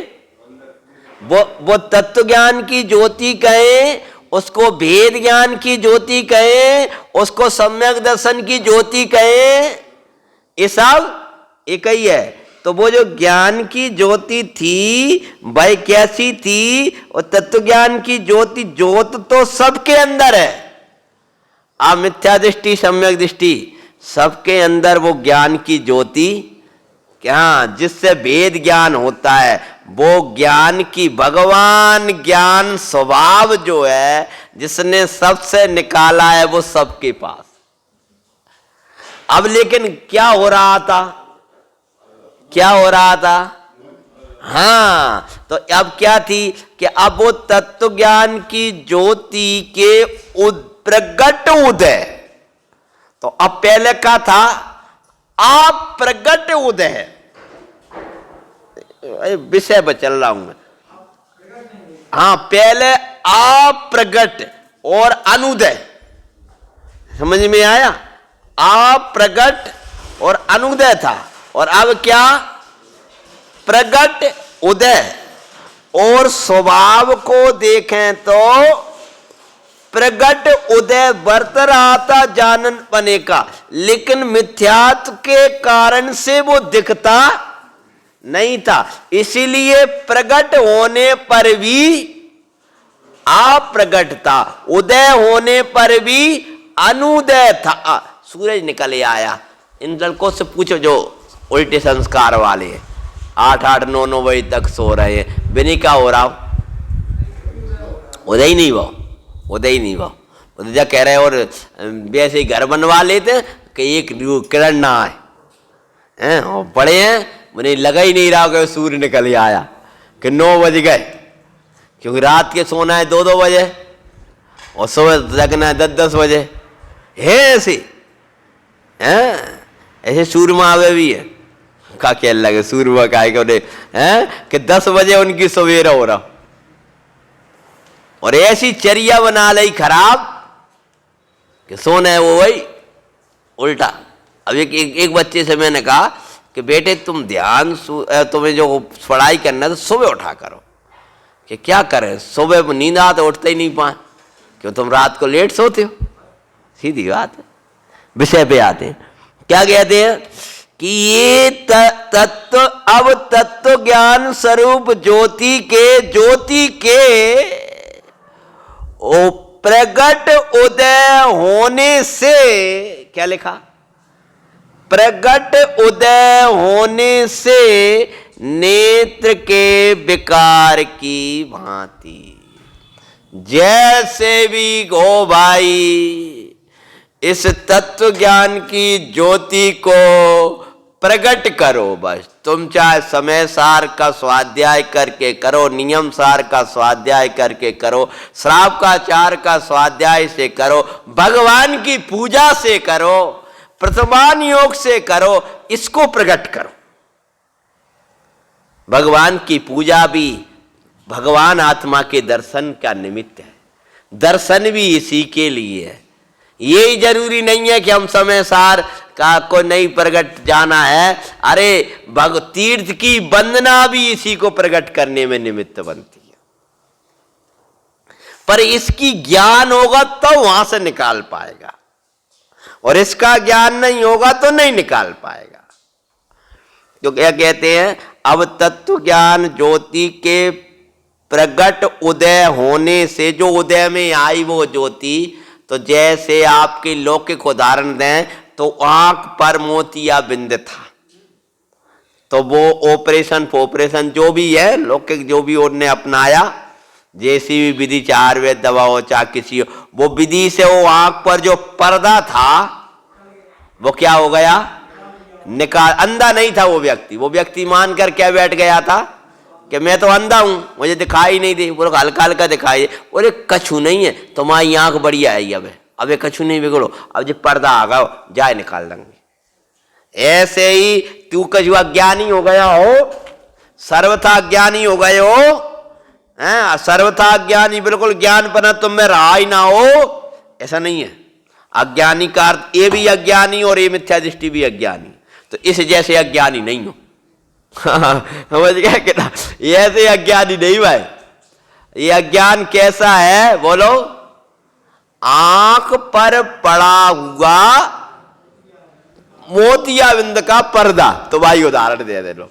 वो तत्व ज्ञान की ज्योति कहे, उसको भेद ज्ञान की ज्योति कहे, उसको सम्यक दर्शन की ज्योति कहे, ये सब एक ही है। तो वो जो ज्ञान की ज्योति थी वह कैसी थी? वो तत्व ज्ञान की ज्योति, ज्योत तो सबके अंदर है। आप मिथ्या दृष्टि सम्यक दृष्टि सबके अंदर वो ज्ञान की ज्योति, क्या जिससे भेद ज्ञान होता है, वो ज्ञान की भगवान ज्ञान स्वभाव जो है जिसने सबसे निकाला है वो सबके पास। अब लेकिन क्या हो रहा था? क्या हो रहा था? हाँ, तो अब क्या थी कि अब वो तत्व ज्ञान की ज्योति के प्रगट उदय, तो अब पहले का था आप प्रगट उदय, विषय पर चल रहा हूं मैं। हाँ, पहले आप प्रगट और अनुदय, समझ में आया? आप प्रगट और अनुदय था, और अब क्या? प्रगट उदय। और स्वभाव को देखें तो प्रगट उदय वर्त रहा था जानन पने का, लेकिन मिथ्यात्व के कारण से वो दिखता नहीं था, इसीलिए प्रगट होने पर भी अप्रगट था, उदय होने पर भी अनुदय था। सूरज निकल आया। इन लड़कों से पूछो जो उल्टे संस्कार वाले 8-8, 9-9 बजे तक सो रहे हैं, बिनी क्या हो रहा? उदय ही नहीं वो, उदय ही नहीं वो। उदय कह रहे और वैसे ही घर बनवा लेते कि एक किरण ना आए हैं, और बड़े हैं, मुझे लगा ही नहीं रहा कि सूर्य निकल आया कि 9 बज गए, क्योंकि रात के सोना है 2-2 बजे और सुबह जगना है 10-10 बजे है। ऐसे ऐसे सूरमा आवे भी है का क्या लगे सूरमा का है कि 10 बजे उनकी सवेरा हो रहा, और ऐसी चर्या बना ली खराब कि सोना है वो वही उल्टा। अब एक बच्चे से मैंने कहा कि बेटे तुम ध्यान तुम्हें जो पढ़ाई करना है तो सुबह उठा करो। कि क्या करें, सुबह नींद आते उठते ही नहीं पाए, क्यों तुम रात को लेट सोते हो। सीधी बात है। विषय पे आते हैं, क्या कहते हैं कि ये तत्व, अब तत्व ज्ञान स्वरूप ज्योति के ओ प्रगट उदय होने से, क्या लिखा? प्रगट उदय होने से नेत्र के विकार की भांति, जैसे भी गो भाई इस तत्व ज्ञान की ज्योति को प्रकट करो। बस तुम चाहे समय सार का स्वाध्याय करके करो, नियम सार का स्वाध्याय करके करो, श्रावकाचार का स्वाध्याय से करो, भगवान की पूजा से करो, प्रथमान योग से करो, इसको प्रकट करो। भगवान की पूजा भी भगवान आत्मा के दर्शन का निमित्त है, दर्शन भी इसी के लिए है। ये जरूरी नहीं है कि हम समय सार का को नहीं प्रकट जाना है। अरे तीर्थ की वंदना भी इसी को प्रकट करने में निमित्त बनती है, पर इसकी ज्ञान होगा तो वहां से निकाल पाएगा, और इसका ज्ञान नहीं होगा तो नहीं निकाल पाएगा। तो क्या कहते हैं, अब तत्व ज्ञान ज्योति के प्रगट उदय होने से, जो उदय में आई वो ज्योति, तो जैसे आपके लौकिक उदाहरण दें तो आंख पर मोतिया बिंद था, तो वो ऑपरेशन जो भी है लौकिक जो भी उन्होंने अपनाया, जैसी भी विधि, चाहे आयुर्वेद दवा हो चाहे किसी हो, वो विधि से वो आंख पर जो पर्दा था वो क्या हो गया? निकाल। अंधा नहीं था वो व्यक्ति मान कर क्या बैठ गया था कि मैं तो अंधा हूं, मुझे दिखाई नहीं दे। बोलो हल्का हल्का दिखाई दे। बोले कछु नहीं है, तुम्हारी आंख बढ़िया है। अब ये कछु नहीं बिगड़ो, अब जो पर्दा आ गया जाए निकाल देंगे। ऐसे ही तू कछु अज्ञानी हो गया हो, सर्वथा ज्ञानी हो गए हो, हैं? सर्वथा ज्ञानी, बिल्कुल ज्ञान पना तुम में रहा ही ना हो, ऐसा नहीं है। अज्ञानी का अर्थ ये भी अज्ञानी और ये मिथ्या दृष्टि भी अज्ञानी, तो इस जैसे अज्ञानी नहीं हो। समझ गया कि ना? ऐसे अज्ञानी नहीं भाई। ये अज्ञान कैसा है बोलो? आंख पर पड़ा हुआ मोतियाबिंद का पर्दा। तो भाई उदाहरण दे लो,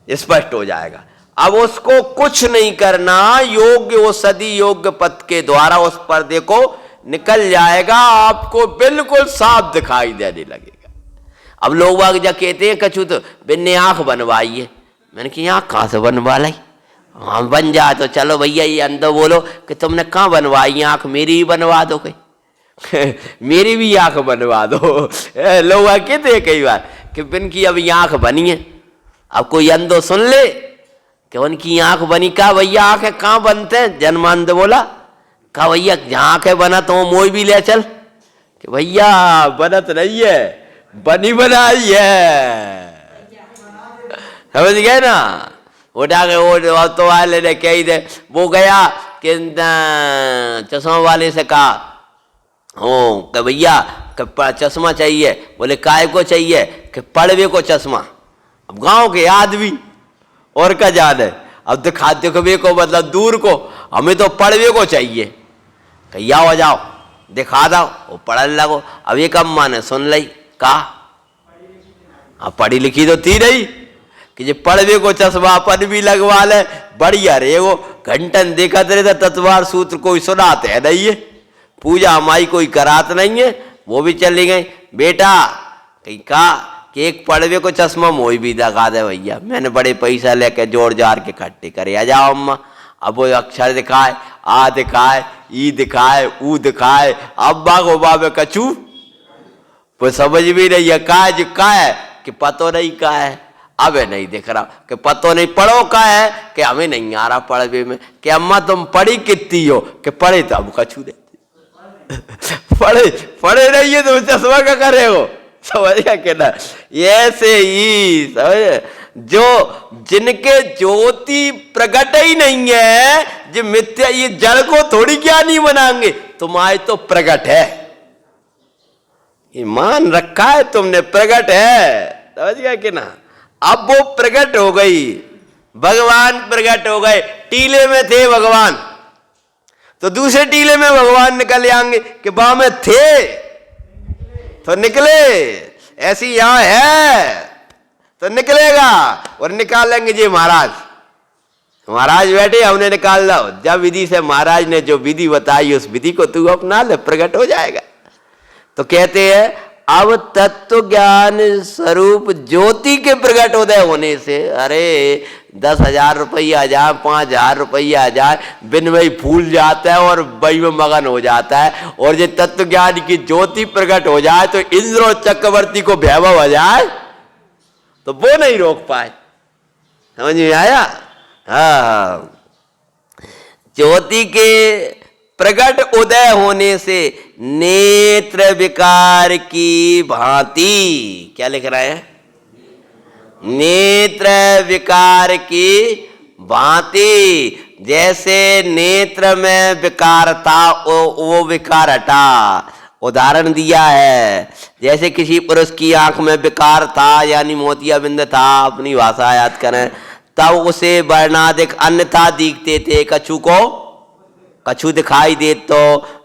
स्पष्ट हो जाएगा। अब उसको कुछ नहीं करना, योग्य वो सदी योग्य पथ के द्वारा उस पर्दे को निकल जाएगा, आपको बिल्कुल साफ दिखाई देने लगेगा। अब लोग बाग जा कहते हैं कछु तो बिन्ने आंख बनवाई है। मैंने कि आंख कहाँ से बनवा लाई? हाँ बन जाए तो चलो भैया, ये अंदर बोलो कि तुमने कहाँ बनवाई आंख? मेरी ही बनवा दो कहीं मेरी भी आंख बनवा दो। लोग कहते हैं कई बार कि बिन की अभी आंख बनी है। अब कोई अंधो सुन ले कि उनकी आंख बनी, का भैया आंखें कहाँ बनते हैं? जन्मांध बोला, का भैया जहाँ आंखें बना तो मोई भी ले चल। कि भैया बनत नहीं है, बनी बनाई है। समझ गए ना? उठा के वो तो वाले ने कही दे, वो गया कि चश्मा वाले से कहा हो कि भैया चश्मा चाहिए। बोले काय को चाहिए? कि पड़वे को चश्मा। अब गांव के आदमी और का जान है, अब दिखवे को मतलब दूर को, हमें तो पड़वे को चाहिए। कही आओ जाओ दिखा दो, वो पढ़ने लगो। अब एक अम्मा ने सुन ली, कहा अब पढ़ी लिखी तो थी नहीं कि जो पड़वे को चश्मा अपन भी लगवा ले, बढ़िया रे। वो घंटन देखा तेरे तत्वार सूत्र कोई सुनाते है नहीं है, पूजा हमारी कोई करात नहीं है, वो भी चली गई। बेटा कहीं कहा कि एक पड़वे को चश्मा मोई भी दिखा दे भैया, मैंने बड़े पैसा लेके जोड़ जार के इकट्ठे करे। आ जाओ अम्मा। अब वो अक्षर दिखाए, आ दिखाए, ई दिखाए, ऊ दिखाए। अब्बा को बाबे कछू वो समझ भी नहीं है का है, जो का है कि पतो नहीं का है। अब नहीं दिख रहा कि पतो नहीं, पढ़ो का है कि हमें नहीं आ रहा पढ़वे में। कि अम्मा तुम पढ़ी कितनी हो? कि पढ़े तो अब कछू देते पढ़े नहीं है तो चश्मा का करे हो। समझ गया कि ना? ऐसे ही समझ, जो जिनके ज्योति प्रकट ही नहीं है, जो मिथ्या, ये जड़ को थोड़ी क्या नहीं बनाएंगे, तुम्हारे तो प्रकट है, ईमान रखा है तुमने, प्रकट है। समझ गया कि ना? अब वो प्रकट हो गई, भगवान प्रकट हो गए। टीले में थे भगवान, तो दूसरे टीले में भगवान निकल आएंगे कि वहां में थे तो निकले। ऐसी यहां है तो निकलेगा, और निकालेंगे जी महाराज। महाराज बैठे, हमने निकाल लो। जब विधि से महाराज ने जो विधि बताई उस विधि को तू अपना ले, प्रकट हो जाएगा। तो कहते हैं अब तत्व ज्ञान स्वरूप ज्योति के प्रकट उदय होने से, अरे 10,000 रुपया आ जाए, 5,000 रुपया आ जाए, बिन में ही फूल जाता है और बई में मगन हो जाता है। और जो तत्व ज्ञान की ज्योति प्रकट हो जाए तो इंद्र और चक्रवर्ती को वैभव हो जाए तो वो नहीं रोक पाए। समझ में आया? हाँ, ज्योति के प्रकट उदय होने से नेत्र विकार की भांति, क्या लिख रहा है? नेत्र विकार की भांति, जैसे नेत्र में विकार था वो विकार हटा। उदाहरण दिया है, जैसे किसी पुरुष की आंख में विकार था, यानी मोतियाबिंद था, अपनी भाषा याद करें, तब उसे वर्णाधिक अन्यथा दिखते थे। कछु को कछु दिखाई दे तो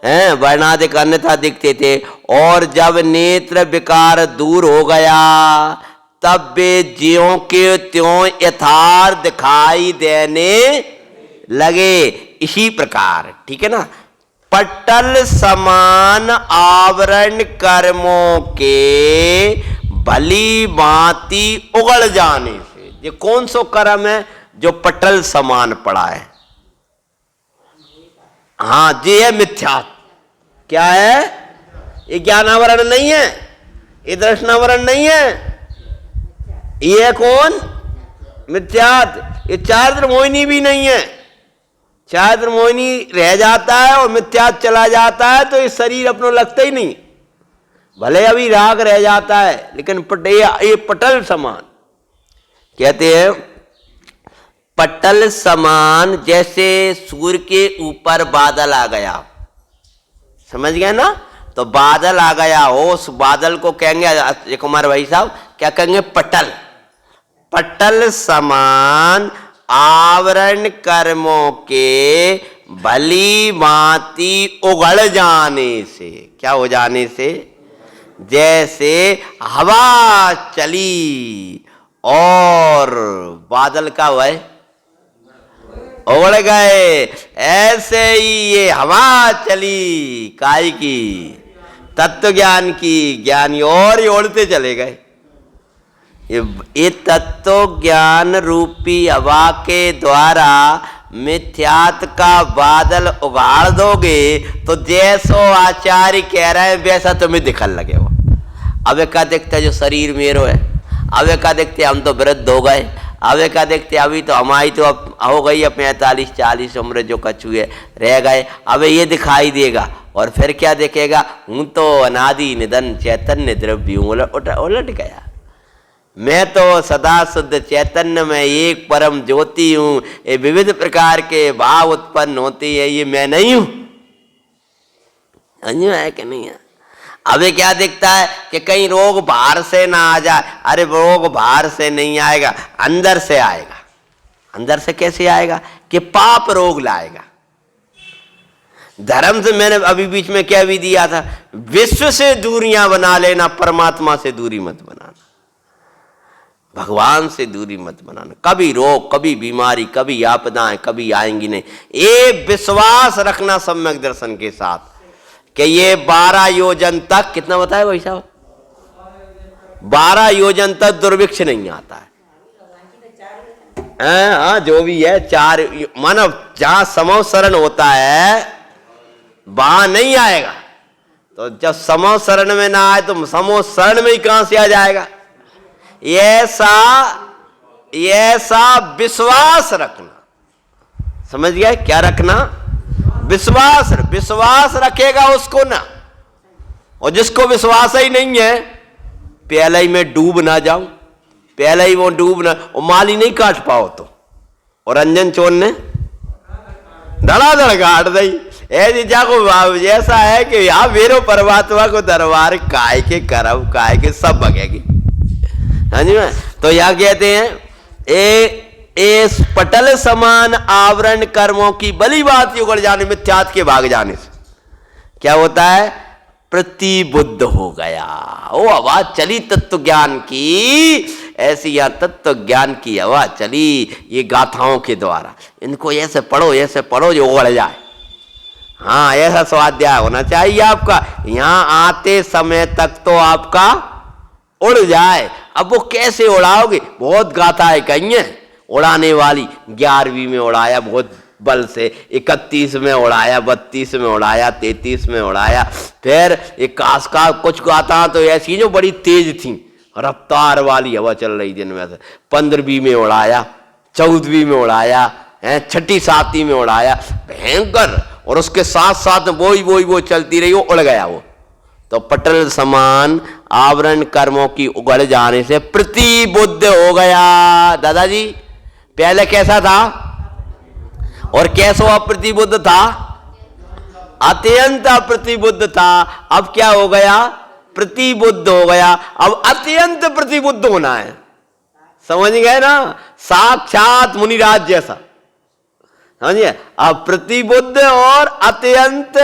हैं, वर्णाधिक अन्यथा दिखते थे। और जब नेत्र विकार दूर हो गया तब वे ज्यों के त्यों यथार्थ दिखाई देने लगे। इसी प्रकार, ठीक है ना, पटल समान आवरण कर्मों के भली भांति उगड़ जाने से। ये कौन सो कर्म है जो पटल समान पड़ा है? हाँ, ये है मिथ्या। क्या है? ये ज्ञानावरण नहीं है, ये दर्शनावरण नहीं है, ये कौन? मिथ्यात। ये चारित्र मोहिनी भी नहीं है। चारित्र मोहिनी रह जाता है और मिथ्यात चला जाता है तो ये शरीर अपनो लगता ही नहीं। भले अभी राग रह जाता है लेकिन ये पटल समान, कहते हैं पटल समान, जैसे सूर्य के ऊपर बादल आ गया, समझ गए ना? तो बादल आ गया हो, उस बादल को कहेंगे कुमार भाई साहब क्या कहेंगे? पटल। पटल समान आवरण कर्मों के भली भांति उगड़ जाने से, क्या हो जाने से? जैसे हवा चली और बादल का वह उगड़ गए, ऐसे ही ये हवा चली काय की? तत्व ज्ञान की। ज्ञानी और ही उड़ते चले गए। ये तत्व ज्ञान रूपी हवा के द्वारा मिथ्यात का बादल उगाड़ दोगे तो जैसो आचार्य कह रहे हैं वैसा तुम्हें दिखने लगे हो। अब क्या देखते है जो शरीर मेरो है, अब क्या देखते हम तो वृद्ध हो गए, अब क्या देखते अभी तो हमारी तो अब हो गई है 45-40 उम्र जो कछुए रह गए, अब ये दिखाई देगा। और फिर क्या देखेगा? हूँ तो अनादि निधन चैतन्य द्रव्य हूँ, उलट गया। मैं तो सदा शुद्ध चैतन्य में एक परम ज्योति हूँ, ये विविध प्रकार के भाव उत्पन्न होती है, ये मैं नहीं हूँ। है कि नहीं है? अब क्या दिखता है कि कहीं रोग बाहर से ना आ जाए। अरे रोग बाहर से नहीं आएगा, अंदर से आएगा। अंदर से कैसे आएगा? कि पाप रोग लाएगा। धर्म से मैंने अभी बीच में क्या भी दिया था, विश्व से दूरियां बना लेना, परमात्मा से दूरी मत बनाना, भगवान से दूरी मत बनाना। कभी रोग, कभी बीमारी, कभी आपदाएं कभी आएंगी नहीं। ये विश्वास रखना सम्यक दर्शन के साथ कि ये 12 योजन तक, कितना बताया भाई साहब? 12 योजन तक दुर्भिक्ष नहीं आता है। हाँ जो भी है, 4 मानव जहां समव शरण होता है वहां नहीं आएगा। तो जब समव शरण में ना आए तो समव शरण में ही कहां से आ जाएगा? ऐसा विश्वास रखना। समझ गया? क्या रखना? विश्वास रखेगा उसको ना। और जिसको विश्वास ही नहीं है, पहले ही मैं डूब ना जाऊं, पहले ही वो डूब ना, और माली नहीं काट पाओ तो। और रंजन चोर ने धड़ाधड़ काट दी। ऐसी जाको ऐसा है कि यहाँ मेरो परमात्मा को दरबार काय के करब, काय के सब बगेगी। हाँ जी। तो यहाँ कहते हैं इस पटल समान आवरण कर्मों की बली बात उगड़ जाने, मिथ्यात के भाग जाने से क्या होता है? प्रतिबुद्ध हो गया। वो आवाज चली तत्व ज्ञान की, ऐसी यहां तत्व ज्ञान की आवाज चली ये गाथाओं के द्वारा। इनको ऐसे पढ़ो जो उगड़ जाए। हाँ, ऐसा स्वाध्याय होना चाहिए आपका। यहां आते समय तक तो आपका उड़ जाए। अब वो कैसे उड़ाओगे? बहुत गाथा है कहीं है उड़ाने वाली। 11वीं में उड़ाया बहुत बल से, 31 में उड़ाया, 32 में उड़ाया, 33 में उड़ाया। फिर एक का कुछ गाथा तो ऐसी जो बड़ी तेज थी, रफ्तार वाली हवा चल रही जिनमें से 15वीं में उड़ाया, 14वीं में उड़ाया, 6ठी 7वीं में उड़ाया, भयंकर। और उसके साथ साथ वो चलती रही, वो उड़ गया वो। तो पटल समान आवरण कर्मों की उगड़ जाने से प्रतिबुद्ध हो गया। दादाजी पहले कैसा था और कैसा अप्रतिबुद्ध था? अत्यंत अप्रतिबुद्ध था। अब क्या हो गया? प्रतिबुद्ध हो गया। अब अत्यंत प्रतिबुद्ध होना है। समझ गए ना? साक्षात मुनिराज जैसा। समझिए? अब प्रतिबुद्ध और अत्यंत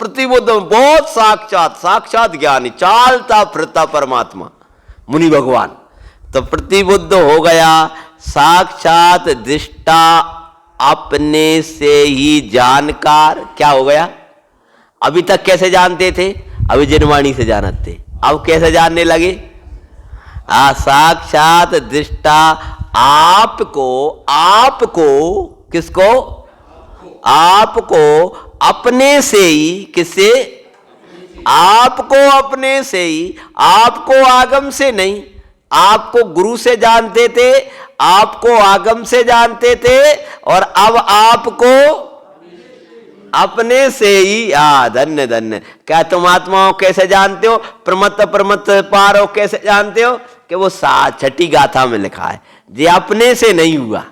प्रतिबुद्ध, बहुत साक्षात ज्ञानी, चालता फिरता परमात्मा मुनि भगवान। तो प्रतिबुद्ध हो गया, साक्षात दृष्टा, अपने से ही जानकार। क्या हो गया? अभी तक कैसे जानते थे? अभी जिनवाणी से जानते थे। अब कैसे जानने लगे? साक्षात दृष्टा आपको किसको? आपको अपने से ही। किससे? आपको अपने से ही। आपको आगम से नहीं। आपको गुरु से जानते थे, आपको आगम से जानते थे, और अब आपको अपने से ही। धन्य धन्य। क्या तुम आत्माओं कैसे जानते हो? प्रमत्त प्रमत्त पारो कैसे जानते हो? कि वो छठी गाथा में लिखा है, ये अपने से नहीं हुआ।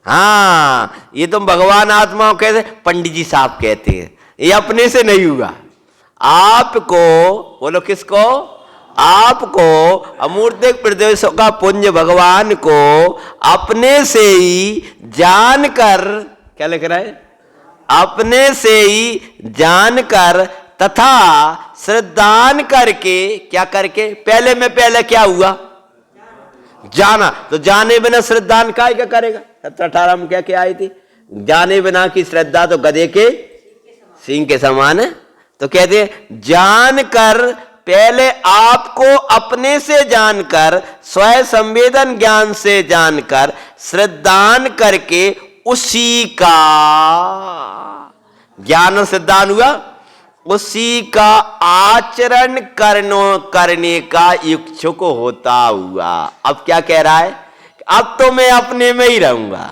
हाँ, ये तुम भगवान आत्माओं कैसे, पंडित जी साहब कहते हैं, ये अपने से नहीं हुआ। आपको, बोलो किसको? आपको अमूर्तिक प्रदेशों का पुंज भगवान को अपने से ही जानकर, क्या लिख रहा है? अपने से ही जानकर तथा श्रद्धान करके, क्या करके? पहले में पहले क्या हुआ? जाना। तो जाने बिना श्रद्धान काय क्या करेगा? 17-18 में क्या क्या आई थी? जाने बिना की श्रद्धा तो गधे के सींग के समान है। तो कहते हैं जानकर, पहले आपको अपने से जानकर, स्वयं संवेदन ज्ञान से जानकर, श्रद्धान करके उसी का ज्ञान सिद्धांत हुआ, उसी का आचरण करने का इच्छुक होता हुआ। अब क्या कह रहा है? अब तो मैं अपने में ही रहूंगा।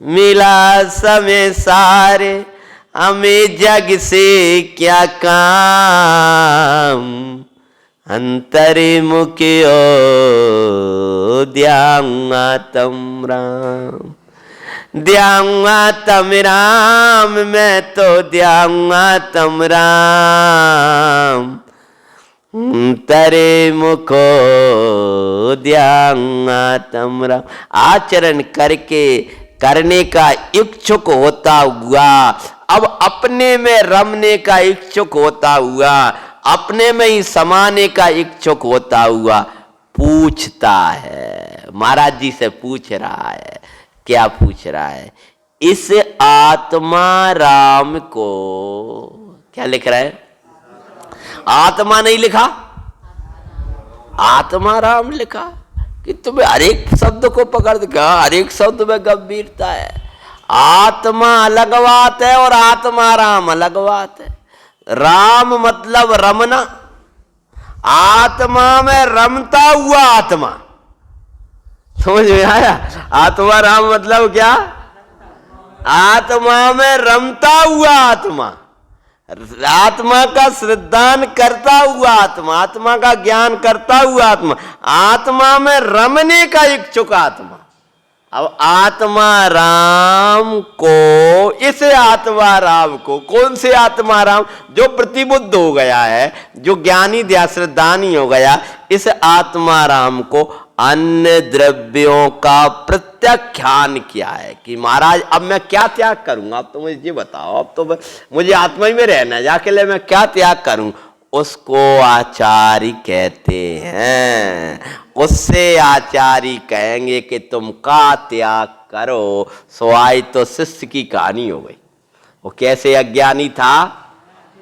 मिला समय सारे हमें जग से क्या काम, अंतरे मुख्यो ध्याऊंगा तम राम। ध्याऊंगा तम राम, मैं तो ध्याऊंगा तम राम, तरे मुखो ध्याऊंगा तम राम। आचरण करके करने का इच्छुक होता हुआ, अब अपने में रमने का इच्छुक होता हुआ, अपने में ही समाने का इच्छुक होता हुआ पूछता है। महाराज जी से पूछ रहा है। क्या पूछ रहा है? इस आत्मा राम को, क्या लिख रहा है? आत्मा नहीं लिखा, आत्मा राम लिखा। कि तुम्हें हर एक शब्द को पकड़ दिया, हर एक शब्द में गंभीरता है। आत्मा अलग बात है और आत्मा राम अलग बात है। राम मतलब रमना, आत्मा में रमता हुआ आत्मा। समझ में आया? आत्मा राम मतलब क्या? आत्मा में रमता हुआ आत्मा, आत्मा का श्रद्धान करता हुआ आत्मा, आत्मा का ज्ञान करता हुआ आत्मा, आत्मा में रमने का इच्छुक आत्मा। अब आत्मा राम को, इस आत्मा राम को, कौन से आत्मा राम? जो प्रतिबुद्ध हो गया है, जो ज्ञानी दया श्रद्धानी हो गया, इस आत्मा राम को अन्य द्रव्यों का प्रत्याख्यान किया है। कि महाराज अब मैं क्या त्याग करूंगा? अब तो मुझे ये बताओ, अब तो मुझे आत्मा ही में रहना है, जाके ले मैं क्या त्याग करूं? उसको आचार्य कहते हैं। उससे आचार्य कहेंगे कि तुम का त्याग करो। सो आज तो शिष्य की कहानी हो गई। वो कैसे अज्ञानी था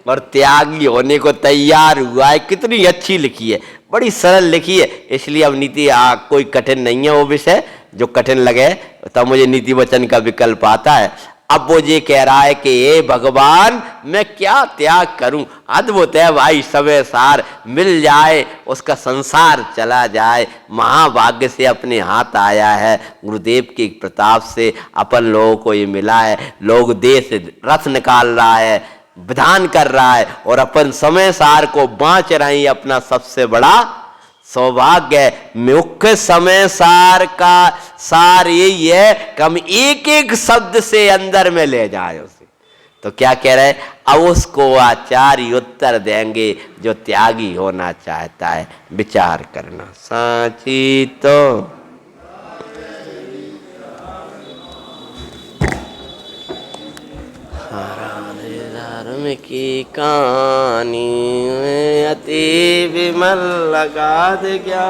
और त्यागी होने को तैयार हुआ है। कितनी अच्छी लिखी है, बड़ी सरल लिखी है। इसलिए अब नीति कोई कठिन नहीं है वो विषय। जो कठिन लगे तब मुझे नीति वचन का विकल्प आता है। अब वो ये कह रहा है कि हे भगवान मैं क्या त्याग करूं? अद्भुत है भाई, समय सार मिल जाए, उसका संसार चला जाए। महाभाग्य से अपने हाथ आया है, गुरुदेव के प्रताप से अपन लोगों को ये मिला है। लोग देश रथ निकाल रहा है, विधान कर रहा है, और अपन समय सार को बांच रहे हैं। अपना सबसे बड़ा सौभाग्य। मुख्य समय सार का सार यही है कि हम एक एक शब्द से अंदर में ले जाए उसे। तो क्या कह रहे हैं? अब उसको आचार्य उत्तर देंगे जो त्यागी होना चाहता है। विचार करना साची तो धर्म की कहानी में अति विमल लगा दे क्या